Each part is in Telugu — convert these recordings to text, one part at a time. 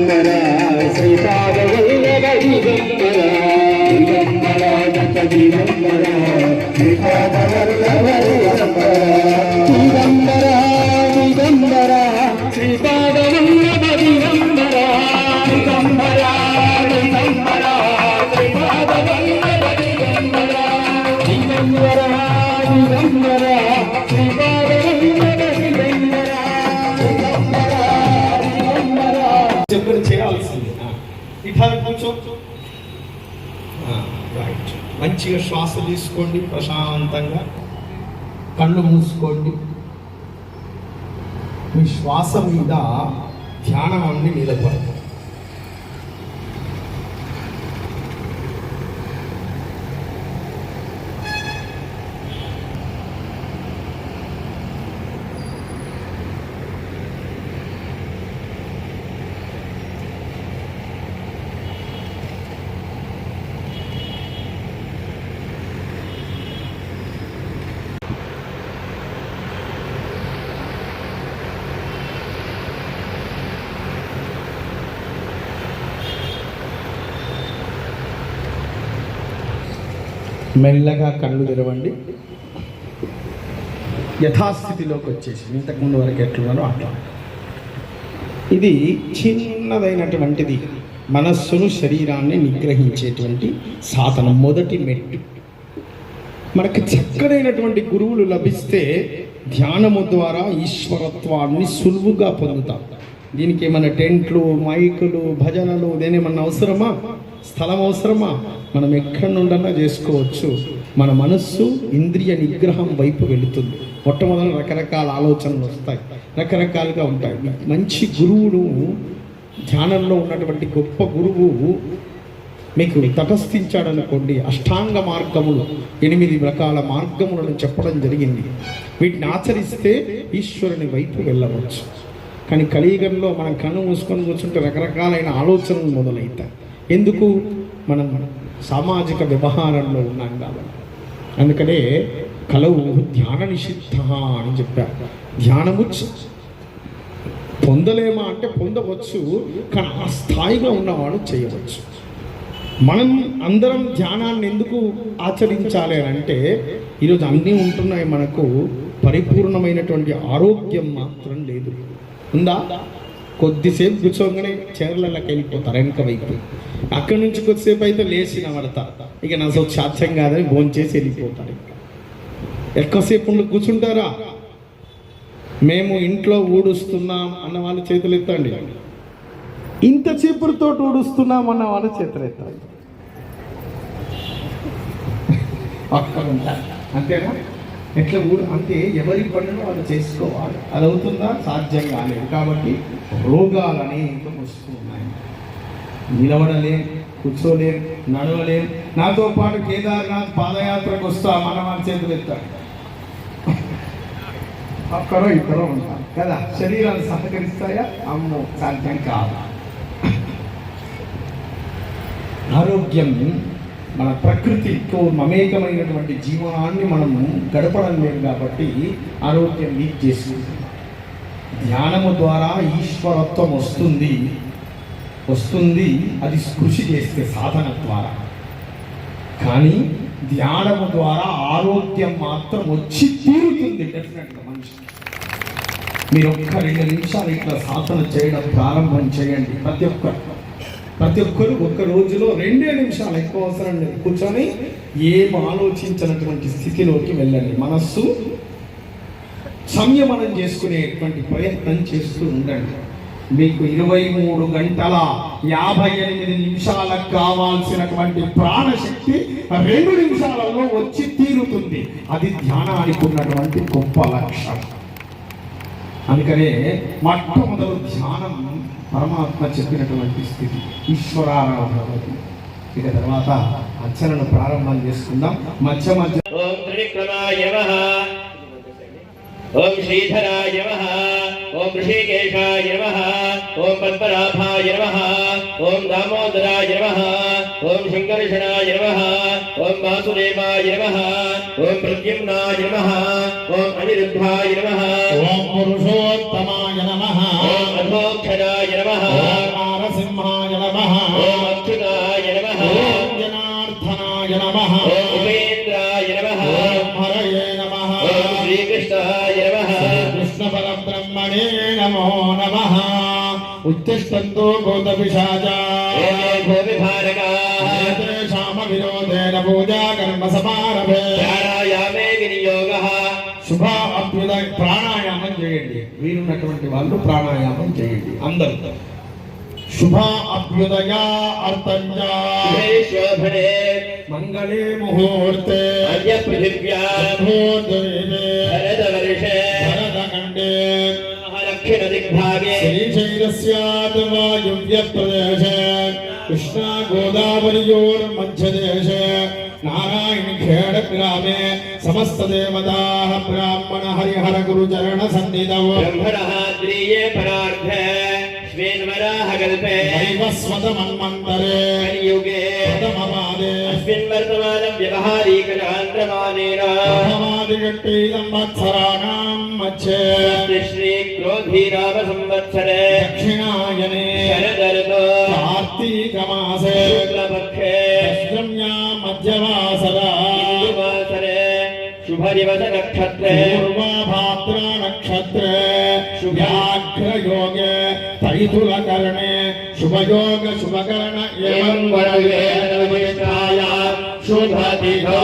దిగంబర శ్రీపాదవల్లభ దిగంబర దిగంబర దత్త దిగంబర శ్రీపాదవల్లభ దిగంబర దిగంబర దిగంబర శ్రీపాదవల్లభ దిగంబర దిగంబర దిగంబర శ్రీపాదవల్లభ దిగంబర దిగంబర దిగంబర చెప్పని చేయాల్సింది. ఇట్లా కొంచెం రైట్. మంచిగా శ్వాస తీసుకోండి, ప్రశాంతంగా కళ్ళు మూసుకోండి. మీ శ్వాస మీద ధ్యానాన్ని నిలబడతారు. మెల్లగా కళ్ళు తెరవండి. యథాస్థితిలోకి వచ్చేసి ఇంతకుముందు వరకు ఎట్లున్నారో అట్లా. ఇది చిన్నదైనటువంటిది మనస్సును శరీరాన్ని నిగ్రహించేటువంటి సాధనం. మొదటి మెట్టు. మనకు చక్కనైనటువంటి గురువులు లభిస్తే ధ్యానము ద్వారా ఈశ్వరత్వాన్ని సులువుగా పొందుతాం. దీనికి ఏమైనా టెంట్లు, మైకులు, భజనలు దేనేమన్నా అవసరమా? స్థలం అవసరమా? మనం ఎక్కడి నుండన్నా చేసుకోవచ్చు. మన మనస్సు ఇంద్రియ నిగ్రహం వైపు వెళుతుంది. మొట్టమొదటి రకరకాల ఆలోచనలు వస్తాయి, రకరకాలుగా ఉంటాయి. మంచి గురువును, ధ్యానంలో ఉన్నటువంటి గొప్ప గురువు మీకు తటస్థించాడనుకోండి, అష్టాంగ మార్గములు 8 రకాల మార్గములను చెప్పడం జరిగింది. వీటిని ఆచరిస్తే ఈశ్వరుని వైపు వెళ్ళవచ్చు. కానీ కలియుగంలో మనం కన్ను మూసుకొని కూర్చుంటే రకరకాలైన ఆలోచనలు మొదలవుతాయి. ఎందుకు? మనం సామాజిక వ్యవహారంలో ఉన్నాం కాబట్టి. అందుకనే కలవు ధ్యాన నిషిద్ధ అని చెప్పారు. ధ్యానము పొందలేమా అంటే పొందవచ్చు, కానీ ఆ స్థాయిగా ఉన్నవాడు చేయవచ్చు. మనం అందరం ధ్యానాన్ని ఎందుకు ఆచరించాలి అంటే ఈరోజు అన్నీ ఉంటున్నాయి, మనకు పరిపూర్ణమైనటువంటి ఆరోగ్యం మాత్రం లేదు. ఉందా? కొద్దిసేపు కూర్చోగానే చీరలకి వెళ్ళిపోతారు వెనక వైపు. అక్కడి నుంచి కొద్దిసేపు అయితే లేచిన పడతారు. ఇక నా సాధ్యం కాదని భోంచేసి వెళ్ళిపోతారు. ఎక్కువసేపు కూర్చుంటారా? మేము ఇంట్లో ఊడుస్తున్నాం అన్న వాళ్ళు చేతులు ఎత్తండి. ఇంతసేపుతో ఊడుస్తున్నాం అన్న వాళ్ళు చేతులు ఎత్తాలి. అంతేనా? ఎట్లా అంటే ఎవరి పనులు వాళ్ళు చేసుకోవాలి. అది అవుతుందా? సాధ్యం కాలేదు. కాబట్టి రోగాలు అనేక వస్తున్నాయి. నిలబడలేం, కూర్చోలేం, నడవలేం. నాతో పాటు కేదార్నాథ్ పాదయాత్రకు వస్తా మన వాళ్ళ చేతులు ఎత్తారు. అక్కడో ఇక్కడో ఉంటారు కదా. శరీరాలు సహకరిస్తాయా? అమ్మో, సాధ్యం కాదు. ఆరోగ్యం మన ప్రకృతితో మమేకమైనటువంటి జీవనాన్ని మనము గడపడం లేదు కాబట్టి ఆరోగ్యం లీక్ చేసుకుంటుంది. ధ్యానము ద్వారా ఈశ్వరత్వం వస్తుంది. అది కృషి చేస్తే సాధన ద్వారా. కానీ ధ్యానము ద్వారా ఆరోగ్యం మాత్రం వచ్చి తీరుతుంది డెఫినెట్గా మనిషి. మీరు 1-2 నిమిషాలు ఇట్లా సాధన చేయడం ప్రారంభం చేయండి. ప్రతి ఒక్కరు ఒక్క రోజులో 2 నిమిషాలు, ఎక్కువ అవసరం లేదు, కూర్చొని ఏం ఆలోచించినటువంటి స్థితిలోకి వెళ్ళండి. మనస్సు సంయమనం చేసుకునేటువంటి ప్రయత్నం చేస్తూ ఉండండి. మీకు 23 గంటల 58 నిమిషాలకు కావాల్సినటువంటి ప్రాణశక్తి 2 నిమిషాలలో వచ్చి తీరుతుంది. అది ధ్యానానికి ఉన్నటువంటి గొప్ప లక్ష్యం. అందుకనే మొట్టమొదటి ధ్యానం పరమాత్మ చెప్పినటువంటి స్థితి, ఈశ్వరారాధన. ఇక తర్వాత అర్చనను ప్రారంభం చేసుకుందాం. మధ్య మధ్య ఓం త్రివిక్రమాయ నమః, ఓం శ్రీధరాయ నమః, ఓం ఋషికేశాయ నమః, ఓం పద్మనాభాయ నమః, ఓం దామోదరాయ నమః, ఓం శంకర్షణాయ నమః, ఓం వాసుదేవాయ నమః, ఓం ప్రద్యుమ్నాయ నమః, ఓం అనిరుద్ధాయ నమః, ఓం పురుషోత్తమాయ నమః, ఓం అధోక్షరాయ నమః, ఓం तिष्ठन्तो भूतपिशाचा तेषामविरोधेन पूजा कर्म समारभे प्राणायामे विनियोगः శుభ అభ్యుదయ ప్రాణాయామం చేయండి వీరున్నటువంటి వాళ్ళు ప్రాణాయామం చేయండి అందరూ శుభ అభ్యుదయ అర్థంజా శోభనే మంగళే ముహూర్తే అద్య పృథివ్యాం భరతవర్షే భరతఖండే దక్షిణ దిగ్భాగే శ్రీశైలస్యాద్ వాయువ్య ప్రదేశే కృష్ణా గోదావరియోర్మధ్యదేశే नारायण खेड़ ग्रामे समस्त देवताः ब्राह्मण हरिहर गुरुचरण सन्निधौ ब्रह्मणः द्रिये परार्थे श्वेन्वराह कल्पे वैवस्वत मन्वन्तरे कलियुगे प्रथमपादे अस्मिन् वर्तमानं व्यवहारिकनान्द्रमानेन प्रथमादिगट्टि संवत्सराणां मध्ये श्री क्रोधी राम संवत्सरे दक्षिणायने शरदर्तो कार्तीकमासे शुक्लपक्षे दशम्या मध्यवासरा हिन्दुवासरे शुभ दिवस नक्षत्रे पूर्वाभाद्रा नक्षत्रे शुभाग्र योगे तैतुलकरणे शुभयोग शुभकरण एवं वरवेदविष्टायां शुभतिथौ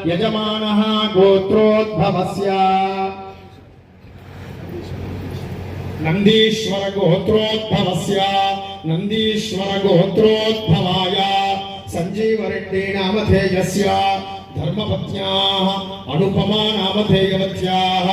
यजमानः गोत्रोद्भवस्य नंदीश्वर गोत्रोद्भवस्य नंदीश्वर गोत्रोद्भवाय संजीव रेड्डी नामधेयस्य धर्मपत्न्याः अनुपमा नामधेयवत्याः